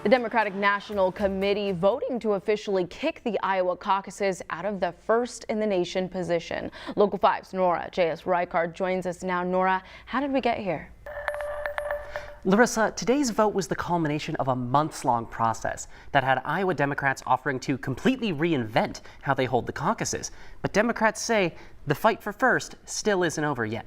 The Democratic National Committee voting to officially kick the Iowa caucuses out of the first-in-the-nation position. Local 5's Nora J.S. Reichard joins us now. Nora, how did we get here? Larissa, today's vote was the culmination of a months-long process that had Iowa Democrats offering to completely reinvent how they hold the caucuses. But Democrats say the fight for first still isn't over yet.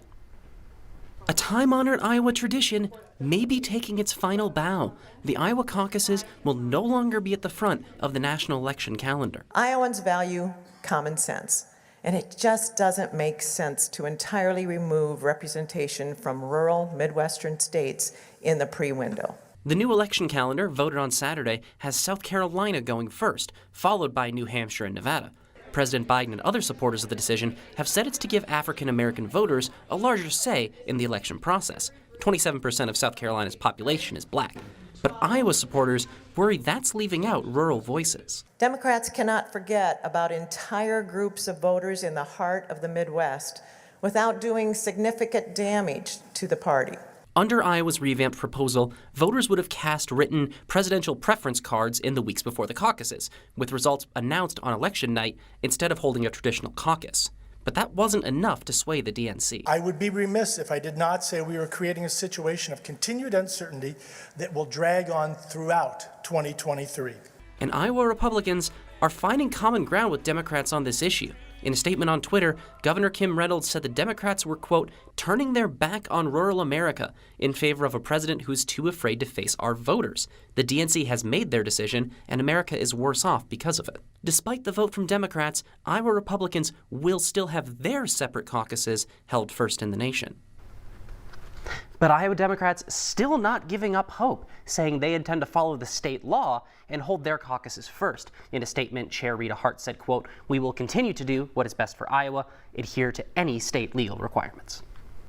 A time-honored Iowa tradition may be taking its final bow. The Iowa caucuses will no longer be at the front of the national election calendar. Iowans value common sense, and it just doesn't make sense to entirely remove representation from rural Midwestern states in the pre-window. The new election calendar, voted on Saturday, has South Carolina going first, followed by New Hampshire and Nevada. President Biden and other supporters of the decision have said it's to give African-American voters a larger say in the election process. 27% of South Carolina's population is black. But Iowa supporters worry that's leaving out rural voices. Democrats cannot forget about entire groups of voters in the heart of the Midwest without doing significant damage to the party. Under Iowa's revamped proposal, voters would have cast written presidential preference cards in the weeks before the caucuses, with results announced on election night instead of holding a traditional caucus. But that wasn't enough to sway the DNC. I would be remiss if I did not say we are creating a situation of continued uncertainty that will drag on throughout 2023. And Iowa Republicans are finding common ground with Democrats on this issue. In a statement on Twitter, Governor Kim Reynolds said the Democrats were, quote, turning their back on rural America in favor of a president who's too afraid to face our voters. The DNC has made their decision, and America is worse off because of it. Despite the vote from Democrats, Iowa Republicans will still have their separate caucuses held first in the nation. But Iowa Democrats still not giving up hope, saying they intend to follow the state law and hold their caucuses first. In a statement, Chair Rita Hart said, quote, "We will continue to do what is best for Iowa, adhere to any state legal requirements."